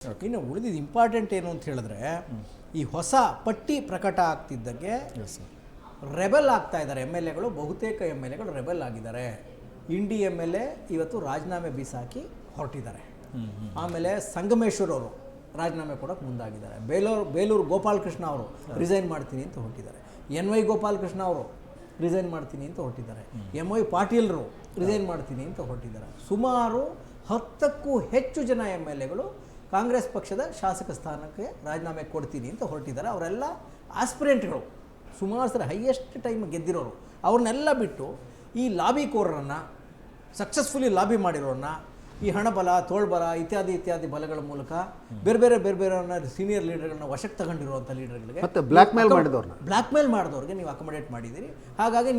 ಇನ್ನು ಉಳಿದಿದ್ದು ಇಂಪಾರ್ಟೆಂಟ್ ಏನು ಅಂತ ಹೇಳಿದ್ರೆ ಈ ಹೊಸ ಪಟ್ಟಿ ಪ್ರಕಟ ಆಗ್ತಿದ್ದಕ್ಕೆ ರೆಬೆಲ್ ಆಗ್ತಾ ಇದ್ದಾರೆ ಎಮ್ ಎಲ್ ಎಗಳು. ಬಹುತೇಕ ಎಮ್ ಎಲ್ ಎಗಳು ರೆಬೆಲ್ ಆಗಿದ್ದಾರೆ. ಇಂಡಿ ಎಮ್ ಎಲ್ ಎ ಇವತ್ತು ರಾಜೀನಾಮೆ ಬೀಸಾಕಿ ಹೊರಟಿದ್ದಾರೆ. ಆಮೇಲೆ ಸಂಗಮೇಶ್ವರ್ ಅವರು ರಾಜೀನಾಮೆ ಕೊಡೋಕೆ ಮುಂದಾಗಿದ್ದಾರೆ. ಬೇಲೂರು ಗೋಪಾಲಕೃಷ್ಣ ಅವರು ರಿಸೈನ್ ಮಾಡ್ತೀನಿ ಅಂತ ಹೊರಟಿದ್ದಾರೆ. NY ಗೋಪಾಲಕೃಷ್ಣ ಅವರು ರಿಸೈನ್ ಮಾಡ್ತೀನಿ ಅಂತ ಹೊರಟಿದ್ದಾರೆ. MY ಪಾಟೀಲ್ರು ರಿಸೈನ್ ಮಾಡ್ತೀನಿ ಅಂತ ಹೊರಟಿದ್ದಾರೆ. ಸುಮಾರು 10ಕ್ಕೂ ಹೆಚ್ಚು ಜನ ಎಮ್ ಎಲ್ ಎಗಳು ಕಾಂಗ್ರೆಸ್ ಪಕ್ಷದ ಶಾಸಕ ಸ್ಥಾನಕ್ಕೆ ರಾಜೀನಾಮೆ ಕೊಡ್ತೀನಿ ಅಂತ ಹೊರಟಿದ್ದಾರೆ. ಅವರೆಲ್ಲ ಆಸ್ಪಿರೆಂಟ್ಗಳು, ಸುಮಾರು ಸರಿ ಹೈಯೆಸ್ಟ್ ಟೈಮ್ ಗೆದ್ದಿರೋರು. ಅವ್ರನ್ನೆಲ್ಲ ಬಿಟ್ಟು ಈ ಲಾಬಿಕೋರರನ್ನು, ಸಕ್ಸಸ್ಫುಲಿ ಲಾಬಿ ಮಾಡಿರೋರನ್ನ, ಈ ಹಣಬಲ, ತೋಳ್ಬಲ ಇತ್ಯಾದಿ ಇತ್ಯಾದಿ ಬಲಗಳ ಮೂಲಕ ಬೇರೆ ಬೇರೆಯವ್ರನ್ನ ಸೀನಿಯರ್ ಲೀಡರ್ಗಳನ್ನ ವಶಕ್ಕೆ ತಗೊಂಡಿರುವಂಥ ಲೀಡರ್ಗಳಿಗೆ ಮತ್ತೆ ಬ್ಲ್ಯಾಕ್ ಮೇಲ್ ಮಾಡಿದವ್ರಿಗೆ ನೀವು ಅಕೊಮಡೇಟ್ ಮಾಡಿದ್ದೀರಿ. ಹಾಗಾಗಿ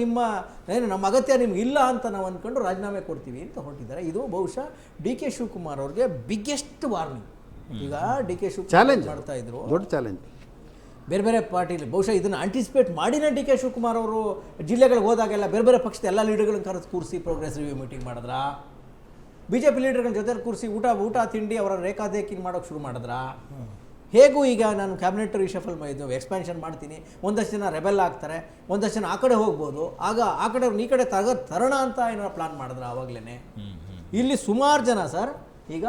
ನಮ್ಮ ಅಗತ್ಯ ನಿಮ್ಗೆ ಇಲ್ಲ ಅಂತ ನಾವು ಅಂದ್ಕೊಂಡು ರಾಜೀನಾಮೆ ಕೊಡ್ತೀವಿ ಅಂತ ಹೊರಟಿದ್ದಾರೆ. ಇದು ಬಹುಶಃ DK ಶಿವಕುಮಾರ್ ಅವ್ರಿಗೆ ಬಿಗ್ಗೆಸ್ಟ್ ವಾರ್ನಿಂಗ್. ಈಗ DK ಶಿವಕುಮಾರ್ ಮಾಡ್ತಾ ಇದ್ರು ದೊಡ್ಡ ಚಾಲೆಂಜ್. ಬೇರೆ ಪಾರ್ಟಿಲಿ ಬಹುಶಃ ಇದನ್ನು ಆಂಟಿಸಿಪೇಟ್ ಮಾಡಿನೇ DK ಶಿವಕುಮಾರ್ ಅವರು ಜಿಲ್ಲೆಗಳಿಗೆ ಹೋದಾಗೆಲ್ಲ ಬೇರೆ ಪಕ್ಷದ ಎಲ್ಲ ಲೀಡರ್ಗಳನ್ನ ಕರೆದು ಕೂರಿಸಿ ಪ್ರೋಗ್ರೆಸ್ ರಿವ್ಯೂ ಮೀಟಿಂಗ್ ಮಾಡಿದ್ರ. BJP ಲೀಡರ್ಗಳ ಜೊತೆ ಕೂರಿಸಿ ಊಟ ತಿಂಡಿ ಅವರ ರೇಖಾದೇಕಿನ ಮಾಡೋಕ್ಕೆ ಶುರು ಮಾಡಿದ್ರ. ಹೇಗೂ ಈಗ ನಾನು ಕ್ಯಾಬಿನೆಟ್ ರಿಶಫಲ್ ಎಕ್ಸ್ಪ್ಯಾನ್ಷನ್ ಮಾಡ್ತೀನಿ, ಒಂದಷ್ಟು ಜನ ರೆಬೆಲ್ ಆಗ್ತಾರೆ, ಒಂದಷ್ಟು ಜನ ಆ ಕಡೆ ಹೋಗ್ಬೋದು, ಆಗ ಆ ಕಡೆ ಈ ಕಡೆ ತರೋಣ ಅಂತ ಏನಾರು ಪ್ಲಾನ್ ಮಾಡಿದ್ರ. ಆವಾಗಲೇ ಇಲ್ಲಿ ಸುಮಾರು ಜನ ಸರ್ ಈಗ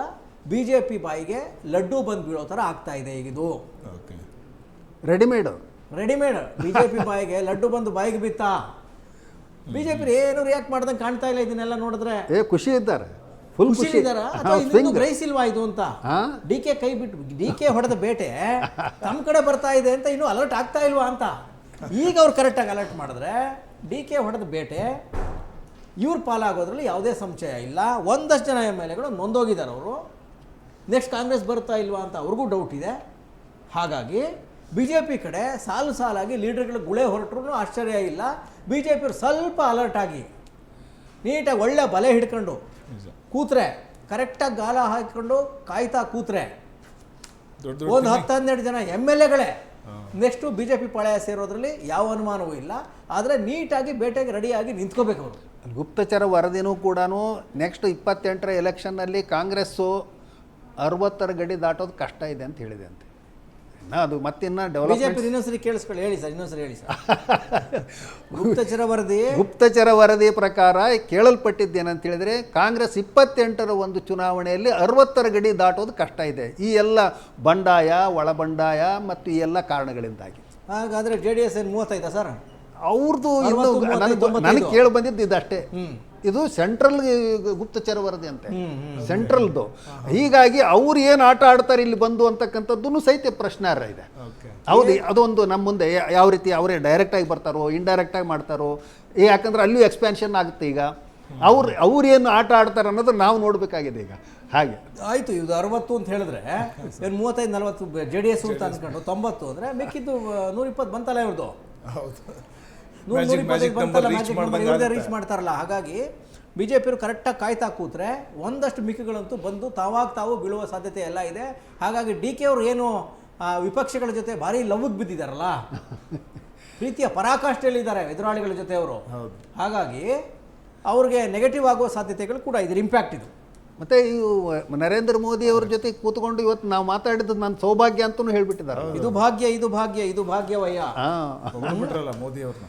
BJP ಬಾಯಿಗೆ ಲಡ್ಡು ಬಂದು ಬೀಳೋ ಥರ ಆಗ್ತಾ ಇದೆ. ಈಗ ಇದು ರೆಡಿಮೇಡ್ BJP ಬಾಯಿಗೆ ಲಡ್ಡು ಬಂದು ಬಾಯಿಗೆ ಬಿತ್ತಾ. BJP ಏನು ರಿಯಾಕ್ಟ್ ಮಾಡ್ದಂಗೆ ಕಾಣ್ತಾ ಇಲ್ಲ. ಇದನ್ನೆಲ್ಲ ನೋಡಿದ್ರೆ ಖುಷಿ ಇದ್ದಾರೆ, ಖುಷಿ ಇದ್ದಾರಾ ಅಥವಾ ಇನ್ನೊಂದು ಗ್ರಹಿಸಿಲ್ವಾ ಇದು ಅಂತ. DK ಕೈ ಬಿಟ್ಟು DK ಹೊಡೆದ ಬೇಟೆ ತಮ್ಮ ಕಡೆ ಬರ್ತಾ ಇದೆ ಅಂತ ಇನ್ನೂ ಅಲರ್ಟ್ ಆಗ್ತಾ ಇಲ್ವಾ ಅಂತ. ಈಗ ಅವ್ರು ಕರೆಕ್ಟಾಗಿ ಅಲರ್ಟ್ ಮಾಡಿದ್ರೆ DK ಹೊಡೆದ ಬೇಟೆ ಇವ್ರ ಪಾಲಾಗೋದ್ರಲ್ಲಿ ಯಾವುದೇ ಸಂಶಯ ಇಲ್ಲ. ಒಂದಷ್ಟು ಜನ ಎಮ್ ಎಲ್ ಎಗಳು ನೊಂದೋಗಿದ್ದಾರೆ. ಅವರು ನೆಕ್ಸ್ಟ್ ಕಾಂಗ್ರೆಸ್ ಬರ್ತಾ ಇಲ್ವಾ ಅಂತ ಅವ್ರಿಗೂ ಡೌಟ್ ಇದೆ. ಹಾಗಾಗಿ BJP ಕಡೆ ಸಾಲಾಗಿ ಲೀಡರ್ಗಳು ಗುಳೆ ಹೊರಟ್ರೂ ಆಶ್ಚರ್ಯ ಇಲ್ಲ. BJP ಅವ್ರು ಸ್ವಲ್ಪ ಅಲರ್ಟ್ ಆಗಿ ನೀಟಾಗಿ ಒಳ್ಳೆ ಬಲೆ ಹಿಡ್ಕೊಂಡು ಕೂತ್ರೆ, ಕರೆಕ್ಟಾಗಿ ಗಾಲ ಹಾಕಿಕೊಂಡು ಕಾಯ್ತಾ ಕೂತ್ರೆ ಒಂದು 10-12 ಜನ MLAಗಳೇ ನೆಕ್ಸ್ಟು BJP ಪಾಳ್ಯ ಸೇರೋದ್ರಲ್ಲಿ ಯಾವ ಅನುಮಾನವೂ ಇಲ್ಲ. ಆದರೆ ನೀಟಾಗಿ ಬೇಟೆಗೆ ರೆಡಿಯಾಗಿ ನಿಂತ್ಕೋಬೇಕು ಅವರು. ಗುಪ್ತಚರ ವರದಿನೂ ಕೂಡ ನೆಕ್ಸ್ಟ್ 28ರ ಎಲೆಕ್ಷನ್ನಲ್ಲಿ ಕಾಂಗ್ರೆಸ್ಸು 60ರ ಗಡಿ ದಾಟೋದು ಕಷ್ಟ ಇದೆ ಅಂತ ಹೇಳಿದೆ ಅಂತೆ. ಅದು ಮತ್ತಿನ್ನ BJP ಇನ್ನೊಂದ್ಸರಿ ಕೇಳಿಸ್ಕೊಳ್ಳಿ, ಹೇಳಿ ಸರ್, ಇನ್ನೊಂದ್ಸರಿ ಹೇಳಿ ಸರ್. ಗುಪ್ತಚರ ವರದಿ ಪ್ರಕಾರ ಕೇಳಲ್ಪಟ್ಟಿದ್ದೇನಂತ ಹೇಳಿದ್ರೆ ಕಾಂಗ್ರೆಸ್ 28ರ ಒಂದು ಚುನಾವಣೆಯಲ್ಲಿ 60ರ ಗಡಿ ದಾಟೋದು ಕಷ್ಟ ಇದೆ. ಈ ಎಲ್ಲ ಬಂಡಾಯ, ಒಳಬಂಡಾಯ ಮತ್ತು ಈ ಎಲ್ಲ ಕಾರಣಗಳಿಂದಾಗಿ. ಹಾಗಾದ್ರೆ JDS ಏನು 35 ಸರ್? ಅವ್ರದ್ದು ನನಗೆ ಕೇಳಿ ಬಂದಿದ್ದು ಇದಷ್ಟೇ. ಇದು ಸೆಂಟ್ರಲ್ ಗುಪ್ತಚರ ವರದಿ ಅಂತೆ, ಸೆಂಟ್ರಲ್ದು. ಹೀಗಾಗಿ ಅವ್ರು ಏನು ಆಟ ಆಡ್ತಾರೆ ಇಲ್ಲಿ ಬಂದು ಅಂತಕ್ಕಂಥದ್ದು ಸಹಿತ ಪ್ರಶ್ನಾರ್ಹ ಇದೆ. ಹೌದು, ಅದೊಂದು ನಮ್ಮ ಮುಂದೆ ಯಾವ ರೀತಿ ಅವರೇ ಡೈರೆಕ್ಟಾಗಿ ಬರ್ತಾರೋ ಇಂಡೈರೆಕ್ಟಾಗಿ ಮಾಡ್ತಾರೋ, ಯಾಕಂದ್ರೆ ಅಲ್ಲೂ ಎಕ್ಸ್ಪ್ಯಾನ್ಷನ್ ಆಗುತ್ತೆ. ಈಗ ಅವ್ರು ಏನು ಆಟ ಆಡ್ತಾರೆ ಅನ್ನೋದು ನಾವು ನೋಡಬೇಕಾಗಿದೆ. ಈಗ ಹಾಗೆ ಆಯಿತು. ಇದು 60 ಅಂತ ಹೇಳಿದ್ರೆ ಏನು 35-40 JDS ಅಂತ ಅಂದ್ಕೊಂಡು 90 ಅಂದರೆ ಮಿಕ್ಕಿದ್ದು 120 ಬಂತಲ್ಲ ಇವ್ರದ್ದು. 120 ರೀಚ್ ಮಾಡ್ತಾರಲ್ಲ. ಹಾಗಾಗಿ BJP ಅವರು ಕರೆಕ್ಟಾಗಿ ಕಾಯ್ತಾ ಕೂತ್ರೆ ಒಂದಷ್ಟು ಮಿಕ್ಕಿಗಳಂತೂ ಬಂದು ತಾವು ಬೀಳುವ ಸಾಧ್ಯತೆ ಎಲ್ಲ ಇದೆ. ಹಾಗಾಗಿ DK ಅವರು ಏನು ವಿಪಕ್ಷಗಳ ಜೊತೆ ಭಾರಿ ಲವ್ಗೆ ಬಿದ್ದಿದ್ದಾರಲ್ಲ, ಪ್ರೀತಿಯ ಪರಾಕಾಷ್ಠೆಯಲ್ಲಿದ್ದಾರೆ ಎದುರಾಳಿಗಳ ಜೊತೆ ಅವರು. ಹಾಗಾಗಿ ಅವ್ರಿಗೆ ನೆಗೆಟಿವ್ ಆಗುವ ಸಾಧ್ಯತೆಗಳು ಕೂಡ ಇದ್ರ ಇಂಪ್ಯಾಕ್ಟ್ ಇದು. ಮತ್ತೆ ಇವು ನರೇಂದ್ರ ಮೋದಿ ಅವ್ರ ಜೊತೆ ಕೂತ್ಕೊಂಡು ಇವತ್ತು ನಾವು ಮಾತಾಡಿದ್ದು ನನ್ನ ಸೌಭಾಗ್ಯ ಅಂತಲೂ ಹೇಳ್ಬಿಟ್ಟಿದ್ದಾರೆ. ಇದು ಭಾಗ್ಯವಯ್ಯ ಮೋದಿ ಅವ್ರನ್ನ